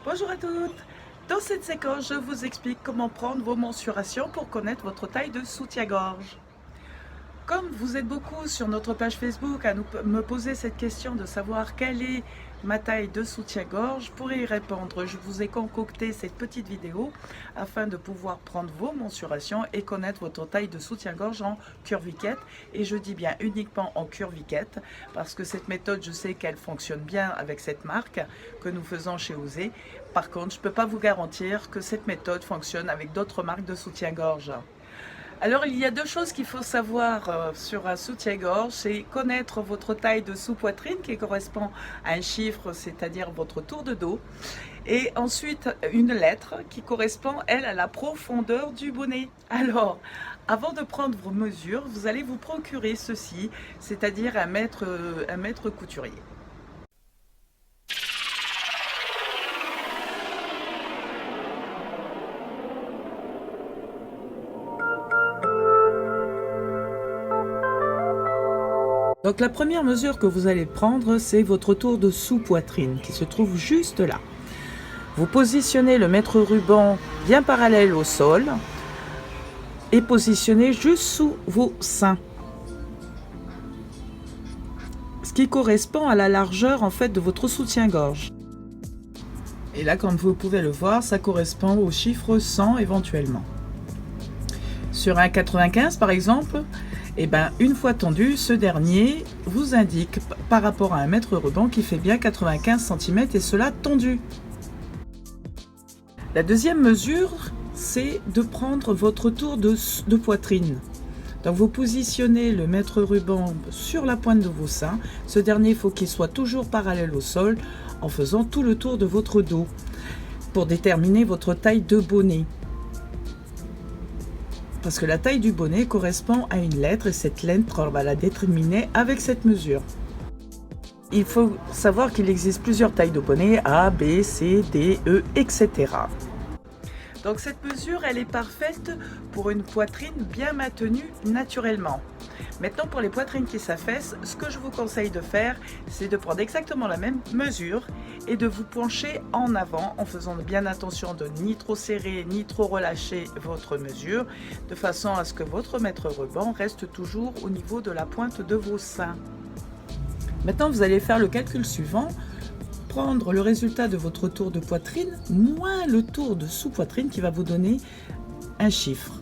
Bonjour à toutes! Dans cette séquence, je vous explique comment prendre vos mensurations pour connaître votre taille de soutien-gorge. Comme vous êtes beaucoup sur notre page Facebook à me poser cette question de savoir quelle est ma taille de soutien-gorge, pour y répondre, je vous ai concocté cette petite vidéo afin de pouvoir prendre vos mensurations et connaître votre taille de soutien-gorge en curviquette. Et je dis bien uniquement en curviquette parce que cette méthode, je sais qu'elle fonctionne bien avec cette marque que nous faisons chez Osé. Par contre, je ne peux pas vous garantir que cette méthode fonctionne avec d'autres marques de soutien-gorge. Alors, il y a deux choses qu'il faut savoir sur un soutien-gorge, c'est connaître votre taille de sous-poitrine qui correspond à un chiffre, c'est-à-dire votre tour de dos, et ensuite une lettre qui correspond, elle, à la profondeur du bonnet. Alors, avant de prendre vos mesures, vous allez vous procurer ceci, c'est-à-dire un mètre couturier. Donc la première mesure que vous allez prendre, c'est votre tour de sous-poitrine qui se trouve juste là. Vous positionnez le mètre ruban bien parallèle au sol et positionnez juste sous vos seins. Ce qui correspond à la largeur en fait de votre soutien-gorge. Et là, comme vous pouvez le voir, ça correspond au chiffre 100 éventuellement. Sur un 95 par exemple, et une fois tendu, ce dernier vous indique par rapport à un mètre ruban qui fait bien 95 cm et cela tendu. La deuxième mesure, c'est de prendre votre tour de poitrine. Donc vous positionnez le mètre ruban sur la pointe de vos seins. Ce dernier, il faut qu'il soit toujours parallèle au sol en faisant tout le tour de votre dos pour déterminer votre taille de bonnet. Parce que la taille du bonnet correspond à une lettre et cette lettre, on va la déterminer avec cette mesure. Il faut savoir qu'il existe plusieurs tailles de bonnet, A, B, C, D, E, etc. Donc cette mesure, elle est parfaite pour une poitrine bien maintenue naturellement. Maintenant, pour les poitrines qui s'affaissent, ce que je vous conseille de faire, c'est de prendre exactement la même mesure et de vous pencher en avant en faisant bien attention de ni trop serrer ni trop relâcher votre mesure, de façon à ce que votre mètre ruban reste toujours au niveau de la pointe de vos seins. Maintenant, vous allez faire le calcul suivant. Prendre le résultat de votre tour de poitrine moins le tour de sous-poitrine qui va vous donner un chiffre.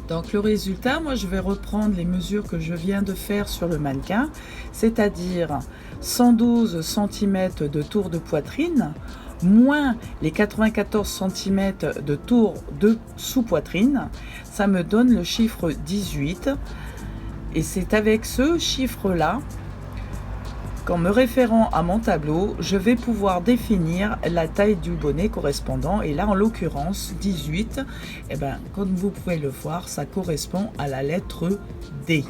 Donc le résultat, moi je vais reprendre les mesures que je viens de faire sur le mannequin, c'est-à-dire 112 cm de tour de poitrine moins les 94 cm de tour de sous-poitrine, ça me donne le chiffre 18 et c'est avec ce chiffre-là qu'en me référant à mon tableau, je vais pouvoir définir la taille du bonnet correspondant. Et là, en l'occurrence, 18, comme vous pouvez le voir, ça correspond à la lettre D.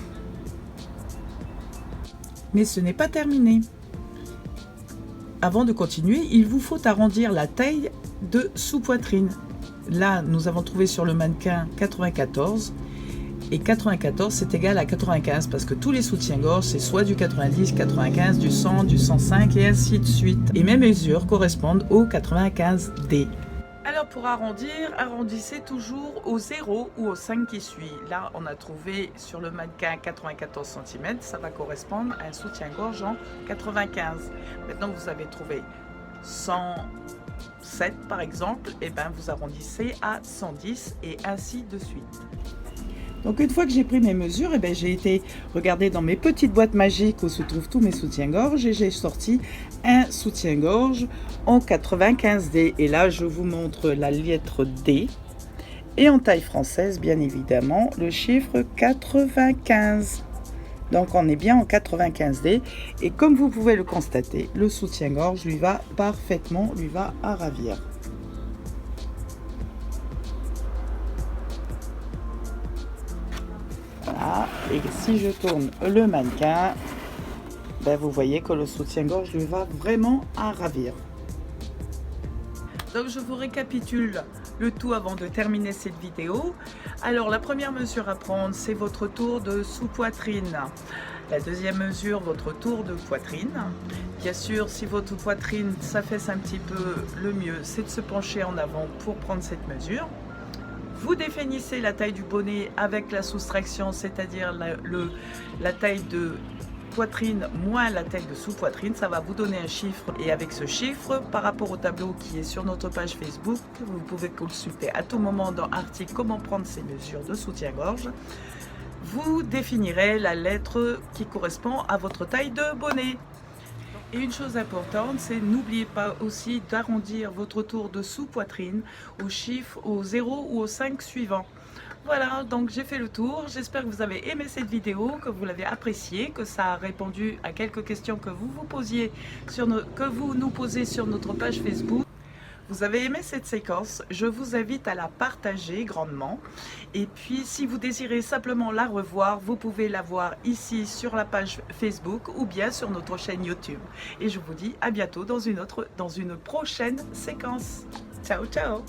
Mais ce n'est pas terminé. Avant de continuer, il vous faut arrondir la taille de sous-poitrine. Là, nous avons trouvé sur le mannequin 94. Et 94, c'est égal à 95 parce que tous les soutiens-gorge, c'est soit du 90, 95, du 100, du 105 et ainsi de suite. Et mes mesures correspondent au 95D. Alors pour arrondir, arrondissez toujours au 0 ou au 5 qui suit. Là, on a trouvé sur le mannequin 94 cm, ça va correspondre à un soutien-gorge en 95. Maintenant, vous avez trouvé 107 par exemple, et vous arrondissez à 110 et ainsi de suite. Donc une fois que j'ai pris mes mesures, j'ai été regarder dans mes petites boîtes magiques où se trouvent tous mes soutiens-gorge et j'ai sorti un soutien-gorge en 95D. Et là, je vous montre la lettre D et en taille française, bien évidemment, le chiffre 95. Donc on est bien en 95D et comme vous pouvez le constater, le soutien-gorge lui va parfaitement, lui va à ravir. Voilà. Et si je tourne le mannequin, vous voyez que le soutien-gorge lui va vraiment à ravir. Donc je vous récapitule le tout avant de terminer cette vidéo. Alors la première mesure à prendre, c'est votre tour de sous-poitrine. La deuxième mesure, votre tour de poitrine, Bien sûr, si votre poitrine s'affaisse un petit peu, le mieux c'est de se pencher en avant pour prendre cette mesure. Vous définissez la taille du bonnet avec la soustraction, c'est-à-dire la taille de poitrine moins la taille de sous-poitrine. Ça va vous donner un chiffre, et avec ce chiffre, par rapport au tableau qui est sur notre page Facebook, vous pouvez consulter à tout moment dans l'article comment prendre ces mesures de soutien-gorge. Vous définirez la lettre qui correspond à votre taille de bonnet. Et une chose importante, c'est n'oubliez pas aussi d'arrondir votre tour de sous-poitrine au chiffre, au 0 ou au 5 suivant. Voilà, donc j'ai fait le tour. J'espère que vous avez aimé cette vidéo, que vous l'avez appréciée, que ça a répondu à quelques questions que vous nous posez sur notre page Facebook. Vous avez aimé cette séquence, je vous invite à la partager grandement. Et puis si vous désirez simplement la revoir, vous pouvez la voir ici sur la page Facebook ou bien sur notre chaîne YouTube. Et je vous dis à bientôt dans une prochaine séquence. Ciao, ciao!